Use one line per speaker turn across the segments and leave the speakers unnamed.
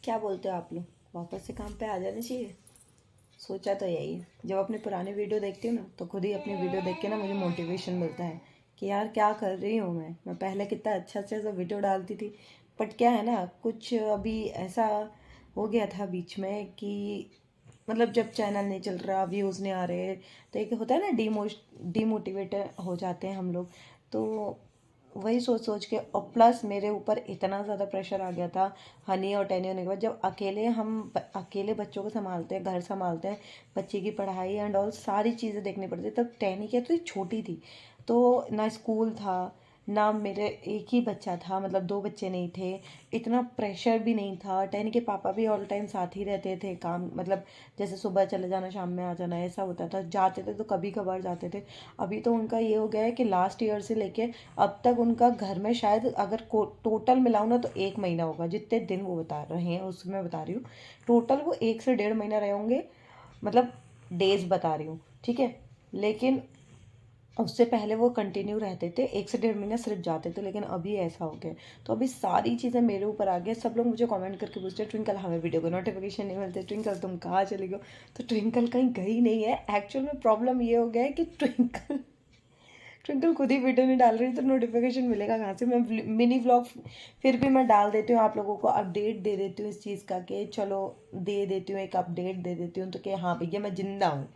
क्या बोलते हो आप लोग, वापस से काम पे आ जाना चाहिए? सोचा तो यही है। जब अपने पुराने वीडियो देखती हूँ ना तो खुद ही अपनी वीडियो देख के ना मुझे मोटिवेशन मिलता है कि यार क्या कर रही हूँ मैं पहले कितना अच्छा अच्छा सा वीडियो डालती थी। बट क्या है ना, कुछ अभी ऐसा हो गया था बीच में कि मतलब जब चैनल नहीं चल रहा, व्यूज़ नहीं आ रहे, तो एक होता है ना डीमोटिवेट हो जाते हैं हम लोग। तो वही सोच सोच के, और प्लस मेरे ऊपर इतना ज़्यादा प्रेशर आ गया था हनी और टेनी होने के बाद। जब अकेले बच्चों को संभालते हैं, घर संभालते हैं, बच्चे की पढ़ाई एंड ऑल सारी चीज़ें देखनी पड़ती है। तब टेनी क्या थी, छोटी थी, तो ना स्कूल था, ना मेरे एक ही बच्चा था, मतलब दो बच्चे नहीं थे, इतना प्रेशर भी नहीं था। टेनी के पापा भी ऑल टाइम साथ ही रहते थे, काम मतलब जैसे सुबह चले जाना शाम में आ जाना ऐसा होता था। जाते थे तो कभी कभार जाते थे। अभी तो उनका ये हो गया है कि लास्ट ईयर से लेके अब तक उनका घर में शायद अगर टोटल मिलाऊँ ना तो 1 महीना होगा, जितने दिन वो बता रहे हैं उसमें बता रही हूँ। टोटल वो 1 से 1.5 महीना रहे होंगे, मतलब डेज बता रही हूँ, ठीक है। लेकिन उससे पहले वो कंटिन्यू रहते थे, 1 से 1.5 महीना सिर्फ जाते थे, लेकिन अभी ऐसा हो गया। तो अभी सारी चीज़ें मेरे ऊपर आ गई। सब लोग मुझे कमेंट करके पूछते हैं, ट्विंकल हमें वीडियो को नोटिफिकेशन नहीं मिलते, ट्विंकल तुम कहाँ चली गई? तो ट्विंकल कहीं गई नहीं है। एक्चुअल में प्रॉब्लम ये हो गया है कि ट्विंकल खुद ही वीडियो नहीं डाल रही, तो नोटिफिकेशन मिलेगा कहाँ से? मैं मिनी व्लॉग फिर भी मैं डाल देती हूँ, आप लोगों को अपडेट दे देती हूँ इस चीज़ का कि चलो दे देती हूँ, एक अपडेट दे देती हूँ तो कि हाँ भैया मैं जिंदा हूँ,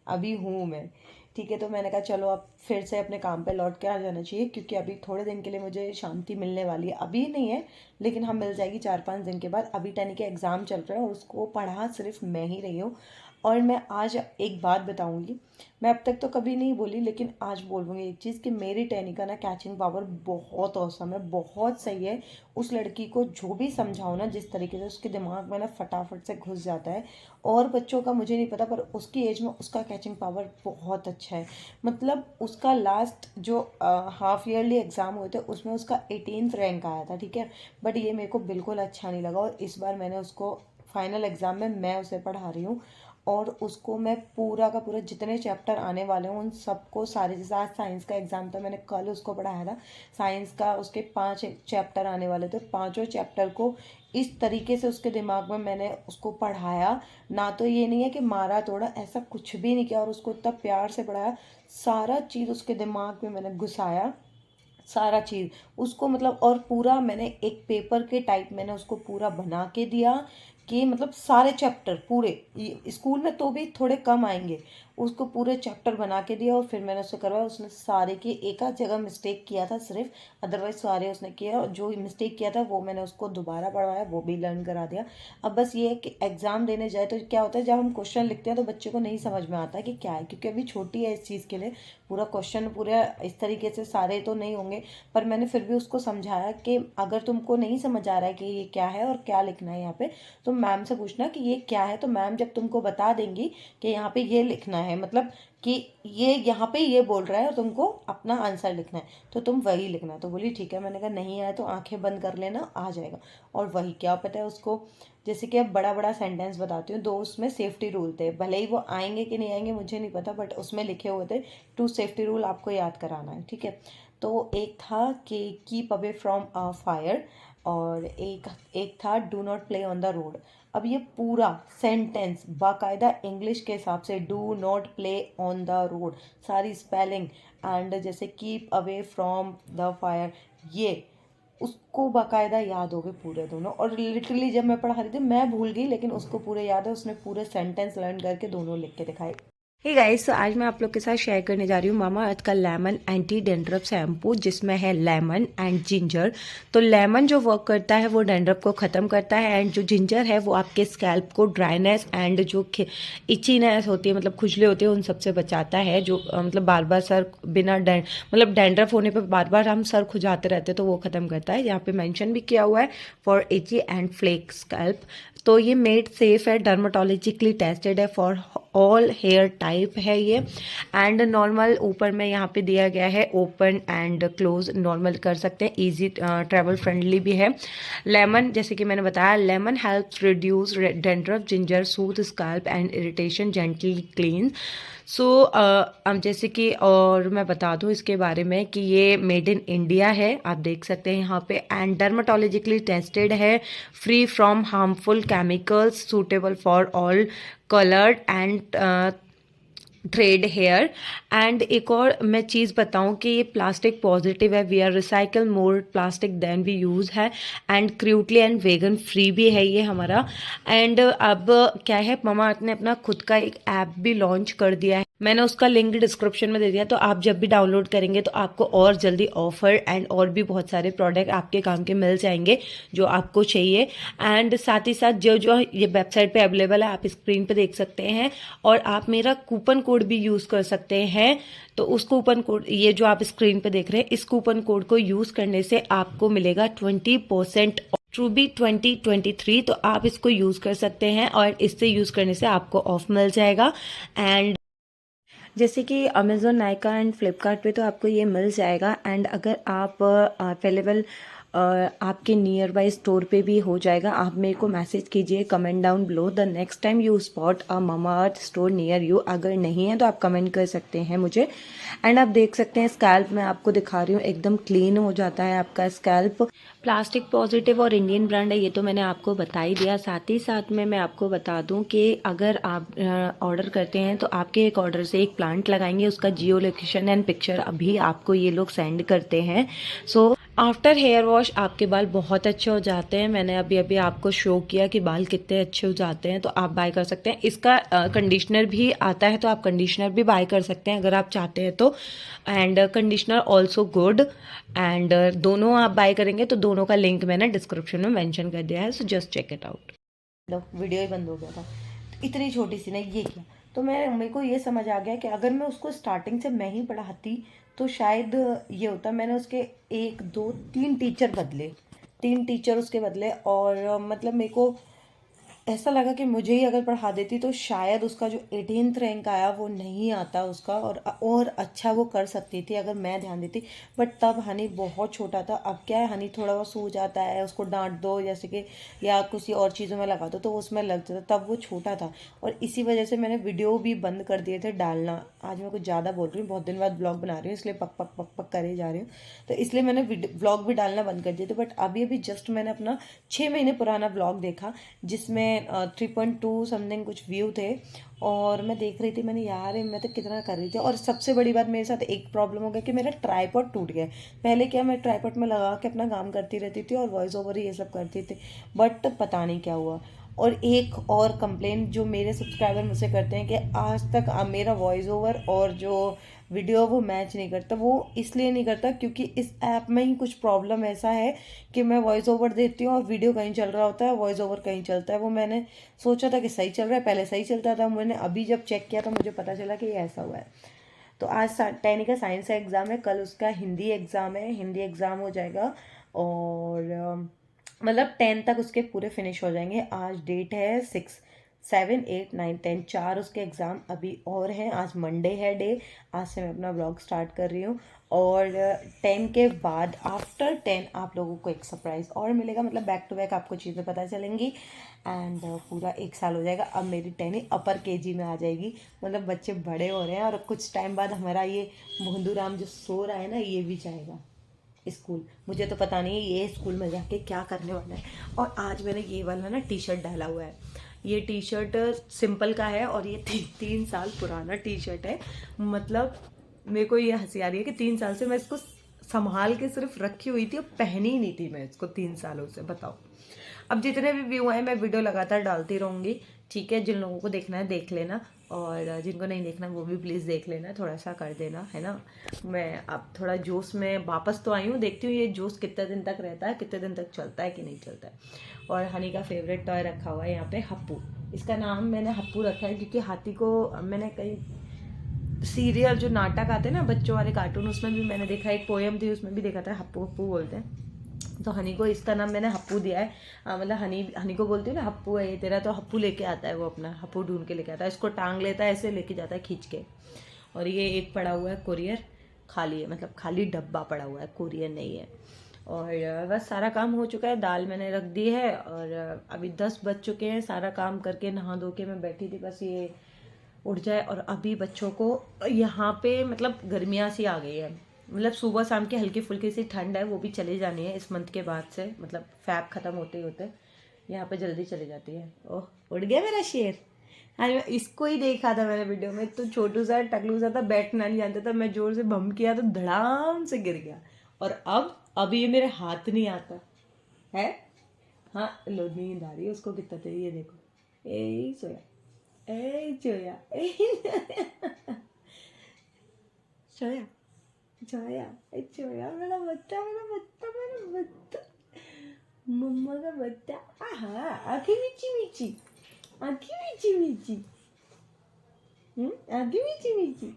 अभी हूँ मैं, ठीक है। तो मैंने कहा चलो अब फिर से अपने काम पे लौट के आ जाना चाहिए, क्योंकि अभी थोड़े दिन के लिए मुझे शांति मिलने वाली है। अभी नहीं है, लेकिन हाँ मिल जाएगी 4-5 दिन के बाद। अभी टेनी के एग्ज़ाम चल रहे हैं और उसको पढ़ा सिर्फ मैं ही रही हूँ। और मैं आज एक बात बताऊंगी, मैं अब तक तो कभी नहीं बोली लेकिन आज बोलूँगी एक चीज़, कि मेरी टेनी का ना कैचिंग पावर बहुत औसम है, बहुत सही है। उस लड़की को जो भी समझाओ ना, जिस तरीके से उसके दिमाग में ना फटाफट से घुस जाता है। और बच्चों का मुझे नहीं पता, पर उसकी एज में उसका कैचिंग पावर बहुत अच्छा है। मतलब उसका लास्ट जो हाफ ईयरली एग्ज़ाम हुए थे उसमें उसका 18th रैंक आया था, ठीक है। बट ये मेरे को बिल्कुल अच्छा नहीं लगा, और इस बार मैंने उसको फाइनल एग्ज़ाम में मैं उसे पढ़ा रही हूँ। और उसको मैं पूरा का पूरा जितने चैप्टर आने वाले हैं उन सबको सारे, जैसे आज साइंस का एग्जाम था, मैंने कल उसको पढ़ाया था साइंस का, उसके 5 चैप्टर आने वाले थे, पांचों चैप्टर को इस तरीके से उसके दिमाग में मैंने उसको पढ़ाया। ना तो ये नहीं है कि मारा तोड़ा, ऐसा कुछ भी नहीं किया, और उसको इतना प्यार से पढ़ाया, सारा चीज़ उसके दिमाग में मैंने घुसाया, सारा चीज़ उसको, मतलब और पूरा मैंने एक पेपर के टाइप मैंने उसको पूरा बना के दिया, कि मतलब सारे चैप्टर पूरे, स्कूल में तो भी थोड़े कम आएंगे, उसको पूरे चैप्टर बना के दिया। और फिर मैंने उससे करवाया, उसने सारे की एक आध जगह मिस्टेक किया था सिर्फ, अदरवाइज सारे उसने किया, और जो मिस्टेक किया था वो मैंने उसको दोबारा पढ़वाया, वो भी लर्न करा दिया। अब बस ये है कि एग्जाम देने जाए तो क्या होता है, जब हम क्वेश्चन लिखते हैं तो बच्चे को नहीं समझ में आता कि क्या है, क्योंकि अभी छोटी है इस चीज़ के लिए। पूरा क्वेश्चन पूरा इस तरीके से सारे तो नहीं होंगे, पर मैंने फिर भी उसको समझाया कि अगर तुमको नहीं समझ आ रहा है कि ये क्या है और क्या लिखना है यहाँ पे, तो मैम से पूछना कि ये क्या है, तो मैम जब तुमको बता देंगी कि यहाँ पे ये लिखना है, मतलब कि ये यहाँ पे ये बोल रहा है और तुमको अपना आंसर लिखना है, तो तुम वही लिखना। तो बोली ठीक है। मैंने कहा नहीं आया तो आंखें बंद कर लेना, आ जाएगा। और वही क्या पता है उसको, जैसे कि अब बड़ा बड़ा सेंटेंस बताती हूँ, दो उसमें सेफ्टी रूल थे, भले ही वो आएंगे कि नहीं आएंगे मुझे नहीं पता, बट उसमें लिखे हुए थे 2 सेफ्टी रूल आपको याद कराना है, ठीक है। तो एक था कि कीप अवे फ्रॉम फायर, और एक एक था do not play on the road. अब ये पूरा सेंटेंस बाकायदा इंग्लिश के हिसाब से, do not play on the road, सारी स्पेलिंग, एंड जैसे keep away from the fire, ये उसको बाकायदा याद हो गए पूरे दोनों। और लिटरली जब मैं पढ़ा रही थी मैं भूल गई, लेकिन उसको पूरे याद है, उसने पूरे सेंटेंस लर्न करके दोनों लिख के दिखाए। हे गाइस, तो आज मैं आप लोग के साथ शेयर करने जा रही हूँ मामा अर्थ का लेमन एंटी डेंड्रफ शैम्पू, जिसमें है लेमन एंड जिंजर। तो लेमन जो वर्क करता है वो डेंड्रफ को ख़त्म करता है, एंड जो जिंजर है वो आपके स्कैल्प को ड्राइनेस एंड जो इचीनेस होती है, मतलब खुजली होती है, उन सबसे बचाता है। जो मतलब बार बार सर बिना मतलब डेंड्रफ होने पर बार बार हम सर खुजाते रहते हैं, तो वो ख़त्म करता है। यहाँ पे मेंशन भी किया हुआ है फॉर इची एंड फ्लेक स्कैल्प। तो ये मेड सेफ है, डर्माटोलॉजिकली टेस्टेड है, फॉर ऑल हेयर टाइप है ये। एंड नॉर्मल ऊपर में यहाँ पे दिया गया है, ओपन एंड क्लोज नॉर्मल कर सकते हैं, इजी ट्रैवल फ्रेंडली भी है। लेमन, जैसे कि मैंने बताया, lemon helps reduce dandruff, ginger soothe scalp and irritation, gently clean. So जैसे कि और मैं बता दूं इसके बारे में कि ये मेड इन इंडिया है, आप देख सकते हैं यहाँ पे, एंड डर्माटोलॉजिकली टेस्टेड है, free from harmful chemicals, suitable for all coloured and treated hair. And एक और मैं चीज़ बताऊं कि ये प्लास्टिक पॉजिटिव है, we are recycle more plastic than we use है, and cruelty and vegan free भी है ये हमारा। एंड अब क्या है, मामाअर्थ ने अपना खुद का एक ऐप भी लॉन्च कर दिया है, मैंने उसका लिंक डिस्क्रिप्शन में दे दिया, तो आप जब भी डाउनलोड करेंगे तो आपको और जल्दी ऑफर एंड और भी बहुत सारे प्रोडक्ट आपके काम के मिल जाएंगे जो आपको चाहिए। एंड साथ ही साथ जो जो ये वेबसाइट पे अवेलेबल है आप स्क्रीन पे देख सकते हैं, और आप मेरा कूपन कोड भी यूज़ कर सकते हैं। तो उस कूपन कोड, ये जो आप स्क्रीन पे देख रहे हैं, इस कूपन कोड को यूज़ करने से आपको मिलेगा 20% ट्रूबी 2023। तो आप इसको यूज़ कर सकते हैं और इससे यूज़ करने से आपको ऑफ मिल जाएगा। एंड जैसे कि अमेज़ोन, नायका एंड फ्लिपकार्ट पे तो आपको ये मिल जाएगा, एंड अगर आप अवेलेबल आपके नियर बाई स्टोर पे भी हो जाएगा। आप मेरे को मैसेज कीजिए comment down below the next time you spot a Mamaearth store near you. अगर नहीं है तो आप कमेंट कर सकते हैं मुझे। एंड आप देख सकते हैं स्कैल्प मैं आपको दिखा रही हूँ, एकदम क्लीन हो जाता है आपका स्कैल्प। प्लास्टिक पॉजिटिव और इंडियन ब्रांड है, ये तो मैंने आपको बता ही दिया। साथ ही साथ में मैं आपको बता दूं कि अगर आप ऑर्डर करते हैं तो आपके एक ऑर्डर से एक प्लांट लगाएंगे, उसका जियो लोकेशन एंड पिक्चर अभी आपको ये लोग सेंड करते हैं। सो आफ्टर हेयर वॉश आपके बाल बहुत अच्छे हो जाते हैं। मैंने अभी अभी आपको शो किया कि बाल कितने अच्छे हो जाते हैं, तो आप बाय कर सकते हैं। इसका कंडीशनर भी आता है, तो आप कंडीशनर भी बाय कर सकते हैं अगर आप चाहते हैं तो। And conditioner also good. And दोनों आप बाय करेंगे तो दोनों का लिंक मैंने डिस्क्रिप्शन में मेंशन कर दिया है, so just check it out. लो, वीडियो ही बंद हो गया था, तो इतनी छोटी सी ने ये किया। तो मेरे को ये समझ आ गया कि अगर मैं उसको स्टार्टिंग से मैं ही पढ़ाती तो शायद ये होता। मैंने उसके 1 2 3 टीचर बदले, 3 टीचर उसके बदले, और मतलब मेरे को ऐसा लगा कि मुझे ही अगर पढ़ा देती तो शायद उसका जो 18th रैंक आया वो नहीं आता उसका, और अच्छा वो कर सकती थी अगर मैं ध्यान देती। बट तब हनी बहुत छोटा था। अब क्या है, हनी थोड़ा बहुत सो जाता है, उसको डांट दो जैसे कि, या किसी और चीज़ों में लगा दो तो उसमें लग जाता। तब वो छोटा था, और इसी वजह से मैंने वीडियो भी बंद कर दिए थे डालना। आज मैं कुछ ज़्यादा बोल रही हूँ, बहुत दिन बाद ब्लॉग बना रही हूँ, इसलिए पक पक पक पक करे जा रही हूँ, तो इसलिए मैंने ब्लॉग भी डालना बंद कर दिए थे। बट अभी अभी जस्ट मैंने अपना 6 महीने पुराना ब्लॉग देखा, जिसमें 3.2 समथिंग कुछ व्यू थे, और मैं देख रही थी, मैंने यार मैं तो कितना कर रही थी। और सबसे बड़ी बात मेरे साथ एक प्रॉब्लम हो गया कि मेरा ट्राइपॉड टूट गया। पहले क्या, मैं ट्राइपॉड में लगा के अपना काम करती रहती थी और वॉइस ओवर ये सब करती थी, बट पता नहीं क्या हुआ। और एक और कंप्लेन जो मेरे सब्सक्राइबर मुझसे करते हैं कि आज तक मेरा वॉइस ओवर और जो वीडियो वो मैच नहीं करता। वो इसलिए नहीं करता क्योंकि इस ऐप में ही कुछ प्रॉब्लम ऐसा है कि मैं वॉइस ओवर देती हूँ और वीडियो कहीं चल रहा होता है, वॉइस ओवर कहीं चलता है। वो मैंने सोचा था कि सही चल रहा है, पहले सही चलता था, मैंने अभी जब चेक किया तो मुझे पता चला कि ये ऐसा हुआ है। तो आज टैनी का साइंस का एग्ज़ाम है, कल उसका हिंदी एग्ज़ाम है, हिंदी एग्ज़ाम हो जाएगा, और मतलब 10 तक उसके पूरे फिनिश हो जाएंगे। आज डेट है 6 7 8 9 10, 4 उसके एग्ज़ाम अभी और हैं। आज मंडे है डे, आज से मैं अपना ब्लॉग स्टार्ट कर रही हूँ। और 10 के बाद आफ्टर 10 आप लोगों को एक सरप्राइज़ और मिलेगा, मतलब बैक टू बैक आपको चीज़ें पता चलेंगी। एंड पूरा 1 साल हो जाएगा। अब मेरी टैनी अपर केजी में आ जाएगी, मतलब बच्चे बड़े हो रहे हैं, और कुछ टाइम बाद हमारा ये भोंदूराम जो सो रहा है ना, ये भी जाएगा स्कूल। मुझे तो पता नहीं ये स्कूल में जाके क्या करने वाला है। और आज मैंने ये वाला ना टी शर्ट डाला हुआ है, ये टी शर्ट सिंपल का है, और ये 3 साल पुराना टी शर्ट है। मतलब मेरे को ये हंसी आ रही है कि 3 साल से मैं इसको संभाल के सिर्फ रखी हुई थी और पहनी ही नहीं थी मैं इसको 3 सालों से। बताओ, अब जितने भी व्यू आए मैं वीडियो लगातार डालती रहूँगी, ठीक है। जिन लोगों को देखना है देख लेना, और जिनको नहीं देखना वो भी प्लीज़ देख लेना, थोड़ा सा कर देना, है ना। मैं अब थोड़ा जोश में वापस तो आई हूँ, देखती हूँ ये जोश कितने दिन तक रहता है, कितने दिन तक चलता है कि नहीं चलता है। और हनी का फेवरेट टॉय रखा हुआ है यहाँ पे, हप्पू। इसका नाम मैंने हप्पू रखा है क्योंकि हाथी को मैंने कहीं सीरियल जो नाटक आते हैं ना बच्चों वाले कार्टून, उसमें भी मैंने देखा, एक पोएम थी उसमें भी देखा था, हप्पू हप्पू बोलते हैं। तो हनी को इसका नाम मैंने हप्पू दिया है। मतलब हनी को बोलती हूँ ना, हप्पू है ये तेरा, तो हप्पू लेके आता है वो, अपना हप्पू ढूंढ के लेके आता है, इसको टांग लेता है, ऐसे लेके जाता है खींच के। और ये एक पड़ा हुआ है कोरियर, खाली है, मतलब खाली डब्बा पड़ा हुआ है, कोरियर नहीं है। और बस सारा काम हो चुका है, दाल मैंने रख दी है, और अभी 10 बज चुके हैं। सारा काम करके नहा धो के मैं बैठी थी, बस ये उठ जाए। और अभी बच्चों को यहाँ पे मतलब गर्मियाँ सी आ गई है, मतलब सुबह शाम की हल्की फुल्की सी ठंड है, वो भी चली जानी है इस मंथ के बाद से, मतलब फैब ख़त्म होते ही होते यहाँ पे जल्दी चली जाती है। ओह, उड़ गया मेरा शेर। हाँ, मैं इसको ही देखा था मैंने वीडियो में, तो छोटू सा टकलू सा था, बैठना नहीं जानता था, मैं जोर से बम किया तो धड़ाम से गिर गया। और अब ये मेरे हाथ नहीं आता है। हाँ, लो नींद आ रही है उसको कितना तेज, ये देखो, ए सोया, ए सोया, सोया, सोया, ए सोया, मेरा बच्चा, मेरा बच्चा, मेरा बच्चा, मम्मा का बच्चा। आहा, आंखें मीची मीची, आंखें मीची मीची, आंखें मीची मीची।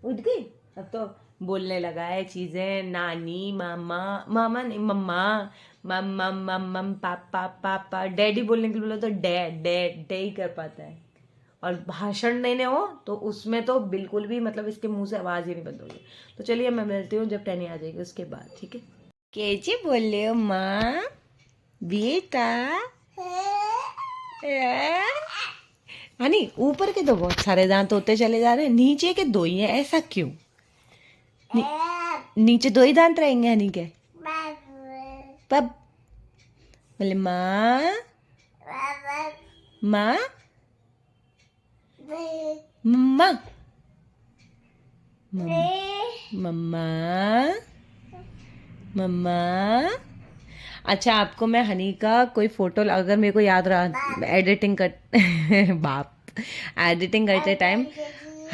उठ गई, अब तो बोलने लगा है चीजें, नानी, मामा, मामा नहीं, मम्मा, मम मम मम मम, पापा पापा। डैडी बोलने के लिए बोला तो डैड डैड डे ही कर पाता है। और भाषण देने हो तो उसमें तो बिल्कुल भी मतलब इसके मुंह से आवाज ही नहीं बंद होगी। तो चलिए मैं मिलती हूँ जब टैनी आ जाएगी उसके बाद, ठीक है। कैसे बोल रहे हो माँ, बेटा? हनी, ऊपर के तो बहुत सारे दांत होते चले जा रहे हैं, नीचे के दो ही हैं, ऐसा क्यों? नी, नीचे दो ही दांत रहेंगे हनी के? पब बोले माँ, माँ, मम्मा, मम्मा, मम्मा। अच्छा, आपको मैं हनी का कोई फोटो अगर मेरे को याद रहा एडिटिंग कर बाप, एडिटिंग करते टाइम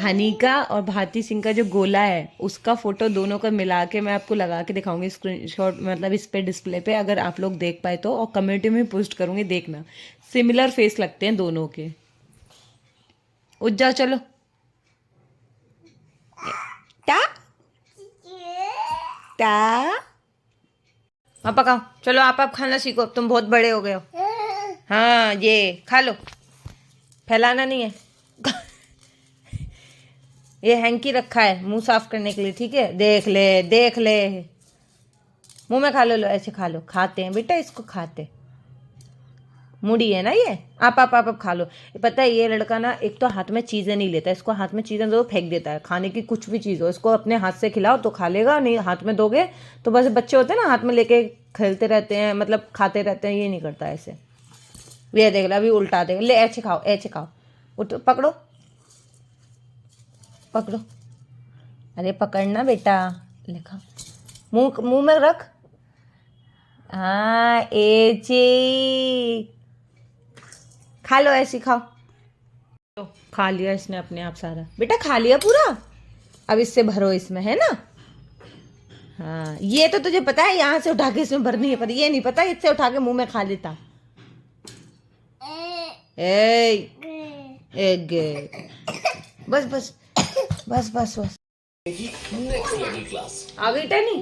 हनी का और भारती सिंह का जो गोला है उसका फोटो दोनों का मिला के मैं आपको लगा के दिखाऊंगी स्क्रीनशॉट, मतलब इस पे डिस्प्ले पे, अगर आप लोग देख पाए तो, और कम्युनिटी में पोस्ट करूंगी, देखना सिमिलर फेस लगते हैं दोनों के। उठ जाओ चलो। टा टा पापा खाओ, चलो आप खाना सीखो, तुम बहुत बड़े हो गए हो। हाँ, ये खा लो, फैलाना नहीं है। ये हैंकी रखा है मुंह साफ करने के लिए, ठीक है, देख ले देख ले, मुंह में खा लो, लो ऐसे खा लो, खाते हैं बेटा इसको, खाते, मुड़ी है ना ये, आप खा लो। पता है ये लड़का ना, एक तो हाथ में चीजें नहीं लेता, इसको हाथ में चीजें दो फेंक देता है, खाने की कुछ भी चीज हो, इसको अपने हाथ से खिलाओ तो खा लेगा, नहीं हाथ में दोगे तो बस, बच्चे होते हैं ना हाथ में लेके खेलते रहते हैं, मतलब खाते रहते हैं, ये नहीं करता ऐसे। ये देख लो अभी उल्टा देख ले, ऐसे खाओ ऐसे खाओ, उठ पकड़ो पकड़ो, अरे पकड़ना बेटा, लिखा मुंह मुंह में रख, हाँ एची, खा लो ऐसी खाओ। तो खा लिया इसने अपने आप सारा, बेटा खा लिया पूरा, अब इससे भरो इसमें, है ना। हाँ, ये तो तुझे पता है यहाँ से उठा के इसमें भरनी है, पर ये नहीं पता इससे उठा के मुंह में खा लेता। ए एग, बस बस बस बस बस, आ गई टैनी,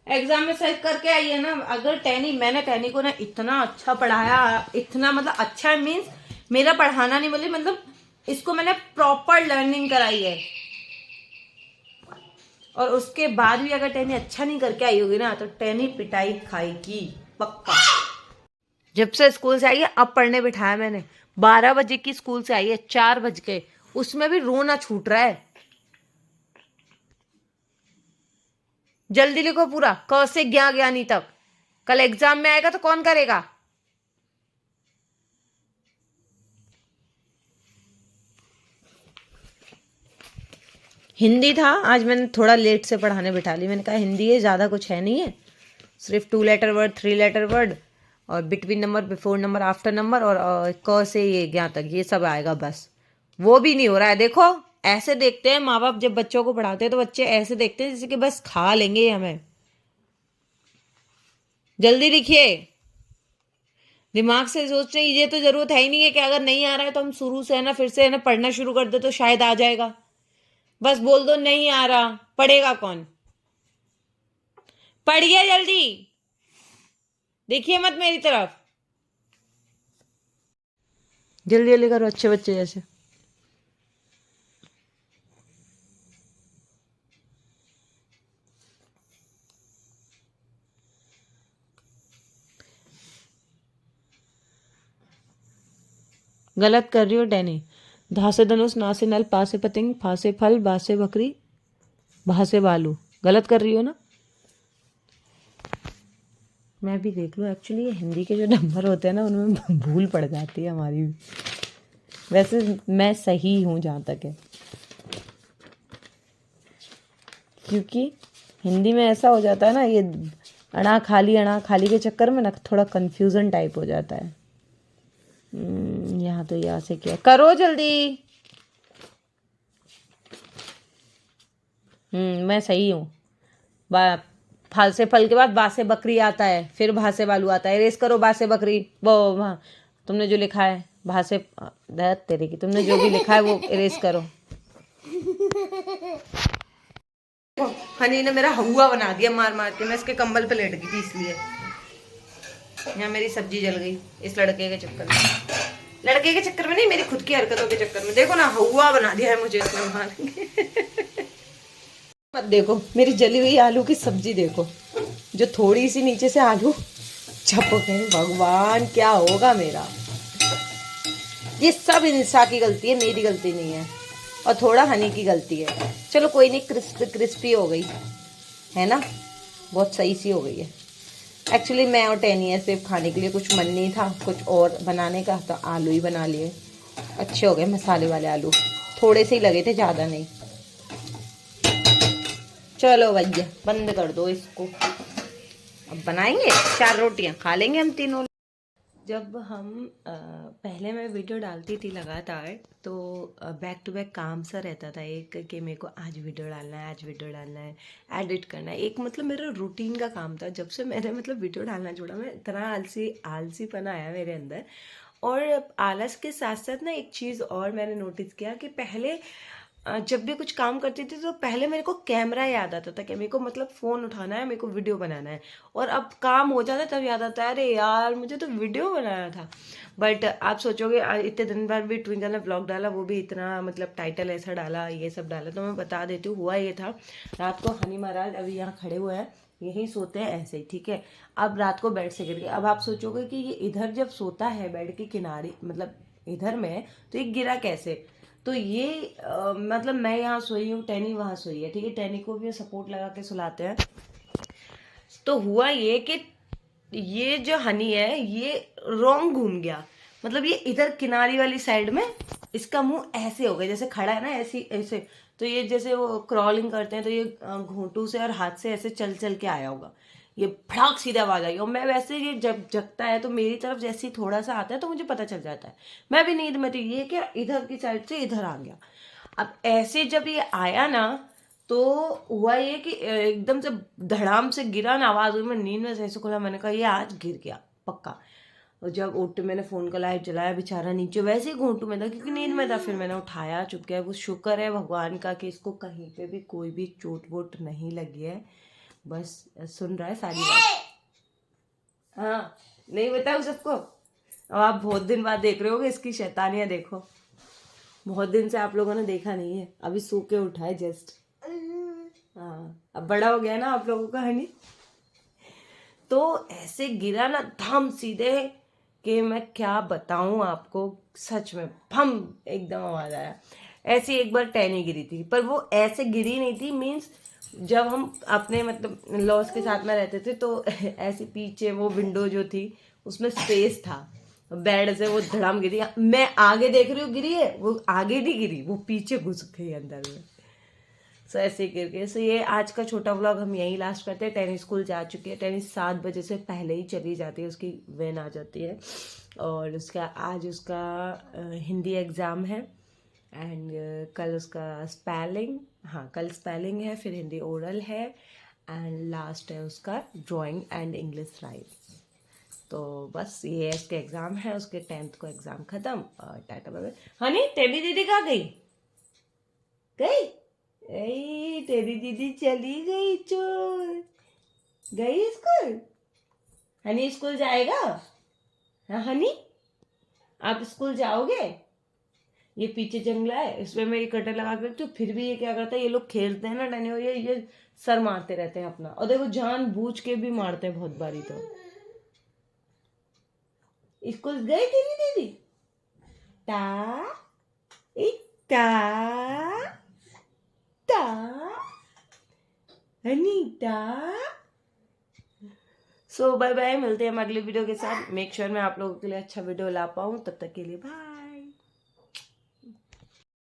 एग्जाम में सही करके आई है ना। अगर टैनी, मैंने टैनी को ना इतना अच्छा पढ़ाया, इतना मतलब अच्छा मीन्स मेरा पढ़ाना नहीं, मतलब इसको मैंने प्रॉपर लर्निंग कराई है, और उसके बाद भी अगर टैनी अच्छा नहीं करके आई होगी ना तो टैनी पिटाई खाएगी पक्का। जब से स्कूल से आई है अब पढ़ने बिठाया मैंने, 12 बजे की स्कूल से आई है, 4 बज के, उसमें भी रोना छूट रहा है। जल्दी लिखो पूरा, क से ज्ञानी तक, कल एग्जाम में आएगा तो कौन करेगा। हिंदी था आज, मैंने थोड़ा लेट से पढ़ाने बिठा ली, मैंने कहा हिंदी है, ज़्यादा कुछ है नहीं है, सिर्फ 2 लेटर वर्ड 3 लेटर वर्ड और between number, before number, after number, और क से ये ज्ञा तक, ये सब आएगा बस। वो भी नहीं हो रहा है, देखो ऐसे देखते हैं माँ बाप जब बच्चों को पढ़ाते हैं, तो बच्चे ऐसे देखते हैं जैसे कि बस खा लेंगे ये हमें। जल्दी लिखिए, दिमाग से सोचते हैं, ये तो जरूरत है ही नहीं है कि अगर नहीं आ रहा है तो हम शुरू से है ना, फिर से है ना पढ़ना शुरू कर दे तो शायद आ जाएगा। बस बोल दो नहीं आ रहा, पढ़ेगा कौन, पढ़िए जल्दी, देखिए मत मेरी तरफ, जल्दी जल्दी करो अच्छे बच्चे जैसे। गलत कर रही हो टैनी, धा से धनुष, ना से नल, पा से पतंग, फा से फल, बा से बकरी, भा से बालू। गलत कर रही हो ना? मैं भी देख लूँ। एक्चुअली ये हिंदी के जो नंबर होते हैं ना उनमें भूल पड़ जाती है हमारी भी। वैसे मैं सही हूँ जहाँ तक है, क्योंकि हिंदी में ऐसा हो जाता है ना, ये अड़ा खाली के चक्कर में ना थोड़ा कंफ्यूजन टाइप हो जाता है। यहाँ तो यहाँ से क्या करो जल्दी। मैं सही हूँ। फल से फल के बाद बा से बकरी आता है, फिर भा से बालू आता है। इरेज करो बा से बकरी, वो वहाँ तुमने जो लिखा है भा से दहत तेरे की, तुमने जो भी लिखा है वो इरेज करो। हनी ने मेरा हवा बना दिया मार मार के। मैं इसके कंबल पे लेट गई थी इसलिए। यहाँ मेरी सब्जी जल गई इस लड़के के चक्कर में। लड़के के चक्कर में नहीं, मेरी खुद की हरकतों के चक्कर में। देखो ना, हवा बना दिया है मुझे इसने मार के। मत देखो मेरी जली हुई आलू की सब्जी, देखो जो थोड़ी सी नीचे से आलू छपक है। भगवान क्या होगा मेरा। ये सब इंसा की गलती है, मेरी गलती नहीं है। और थोड़ा हनी की गलती है। चलो कोई नहीं, क्रिस्पी हो गई है ना, बहुत सही सी हो गई है। एक्चुअली मैं और टेनी है सिर्फ खाने के लिए, कुछ मन नहीं था कुछ और बनाने का, तो आलू ही बना लिए। अच्छे हो गए मसाले वाले आलू, थोड़े से ही लगे थे, ज़्यादा नहीं। चलो भैया बंद कर दो इसको। अब बनाएंगे 4 रोटियां, खा लेंगे हम तीनों। जब हम पहले मैं वीडियो डालती थी लगातार, तो बैक टू बैक काम सा रहता था एक, कि मेरे को आज वीडियो डालना है, आज वीडियो डालना है, एडिट करना है। एक मतलब मेरा रूटीन का काम था। जब से मैंने मतलब वीडियो डालना छोड़ा, मैं इतना आलसीपना आया मेरे अंदर। और आलस के साथ साथ ना एक चीज़ और मैंने नोटिस किया कि पहले जब भी कुछ काम करती थी तो पहले मेरे को कैमरा याद आता था कि मेरे को मतलब फ़ोन उठाना है, मेरे को वीडियो बनाना है। और अब काम हो जाता है तब याद आता है, अरे यार मुझे तो वीडियो बनाना था। बट आप सोचोगे इतने दिन बाद भी ट्विंकल ने व्लॉग डाला, वो भी इतना मतलब टाइटल ऐसा डाला, ये सब डाला। तो मैं बता देती हूँ हुआ ये था। रात को हनी महाराज अभी यहाँ खड़े हुए हैं, यहीं सोते हैं ऐसे ही, ठीक है। अब रात को बेड से गिर गया। अब आप सोचोगे कि ये इधर जब सोता है बेड के किनारे, मतलब इधर में, तो ये गिरा कैसे। तो ये मतलब मैं यहाँ सोई हूँ, टैनी वहाँ सोई है, ठीक है। टैनी को भी सपोर्ट लगा के सुलाते हैं। तो हुआ ये कि ये जो हनी है ये रॉन्ग घूम गया। मतलब ये इधर किनारी वाली साइड में इसका मुंह ऐसे हो गया, जैसे खड़ा है ना ऐसे ऐसे। तो ये जैसे वो क्रॉलिंग करते हैं, तो ये घोंटू से और हाथ से ऐसे चल चल के आया होगा। ये फड़ाक सीधा आवाज आई। और मैं वैसे ये जब जगता है तो मेरी तरफ जैसे ही थोड़ा सा आता है तो मुझे पता चल जाता है। मैं भी नींद में थी, ये क्या इधर की साइड से इधर आ गया। अब ऐसे जब ये आया ना, तो हुआ ये कि एकदम से धड़ाम से गिरा ना, आवाज हुई। मैं नींद में ऐसे खुला, मैंने कहा ये आज गिर गया पक्का। और जब उठ मैंने फ़ोन का लाइट जलाया, बेचारा नीचे वैसे ही घोंटू में था क्योंकि नींद में था। फिर मैंने उठाया, चुप गया। वो शुक्र है भगवान का कि इसको कहीं पे भी कोई भी चोट वोट नहीं लगी है। बस सुन रहा है सारी बात। हाँ, नहीं बताऊँ सबको। अब आप बहुत दिन बाद देख रहे होगे इसकी शैतानियाँ, देखो बहुत दिन से आप लोगों ने देखा नहीं है। अभी सो के उठा है जस्ट। हाँ, अब बड़ा हो गया ना आप लोगों का हनी। तो ऐसे गिरा ना धम सीधे, कि मैं क्या बताऊं आपको। सच में भम एकदम आवाज आया। ऐसी एक बार टैनी गिरी थी, पर वो ऐसे गिरी नहीं थी। मीन्स जब हम अपने मतलब लॉस के साथ में रहते थे तो ऐसे पीछे वो विंडो जो थी उसमें स्पेस था, बेड से वो धड़ाम गिरी। मैं आगे देख रही हूँ गिरी है, वो आगे नहीं गिरी, वो पीछे घुस गई अंदर में। सो ऐसे करके। सो ये आज का छोटा व्लॉग हम यहीं लास्ट करते हैं। टेनिस स्कूल जा चुकी है। टेनिस 7 बजे से पहले ही चली जाती है, उसकी वैन आ जाती है। और उसका आज उसका हिंदी एग्ज़ाम है। एंड कल उसका स्पेलिंग, हाँ कल स्पेलिंग है, फिर हिंदी ओरल है, एंड लास्ट है उसका ड्राइंग एंड इंग्लिश राइट्स। तो बस ये इसके एग्ज़ाम है। उसके 10th को एग्ज़ाम ख़त्म। और टाटा बाय बाय। हनी तेरी दीदी कहाँ गई? गई? तेरी दीदी चली गई चोर, गई स्कूल। हनी स्कूल जाएगा? हाँ हनी, आप स्कूल जाओगे? ये पीछे जंगला है, इसमें मैं ये कटर लगा के रखती हूँ। फिर भी ये क्या करता है, ये लोग खेलते हैं ना डने, और ये सर मारते रहते हैं अपना। और देखो जान बूझ के भी मारते हैं बहुत बारी। तो स्कूल गई तेरी दीदी? टा ता ता अनीता। सो बाय बाय, मिलते हैं हम अगली वीडियो के साथ। मेक श्योर मैं आप लोगों के लिए अच्छा वीडियो ला पाऊँ। तब तक के लिए बाय।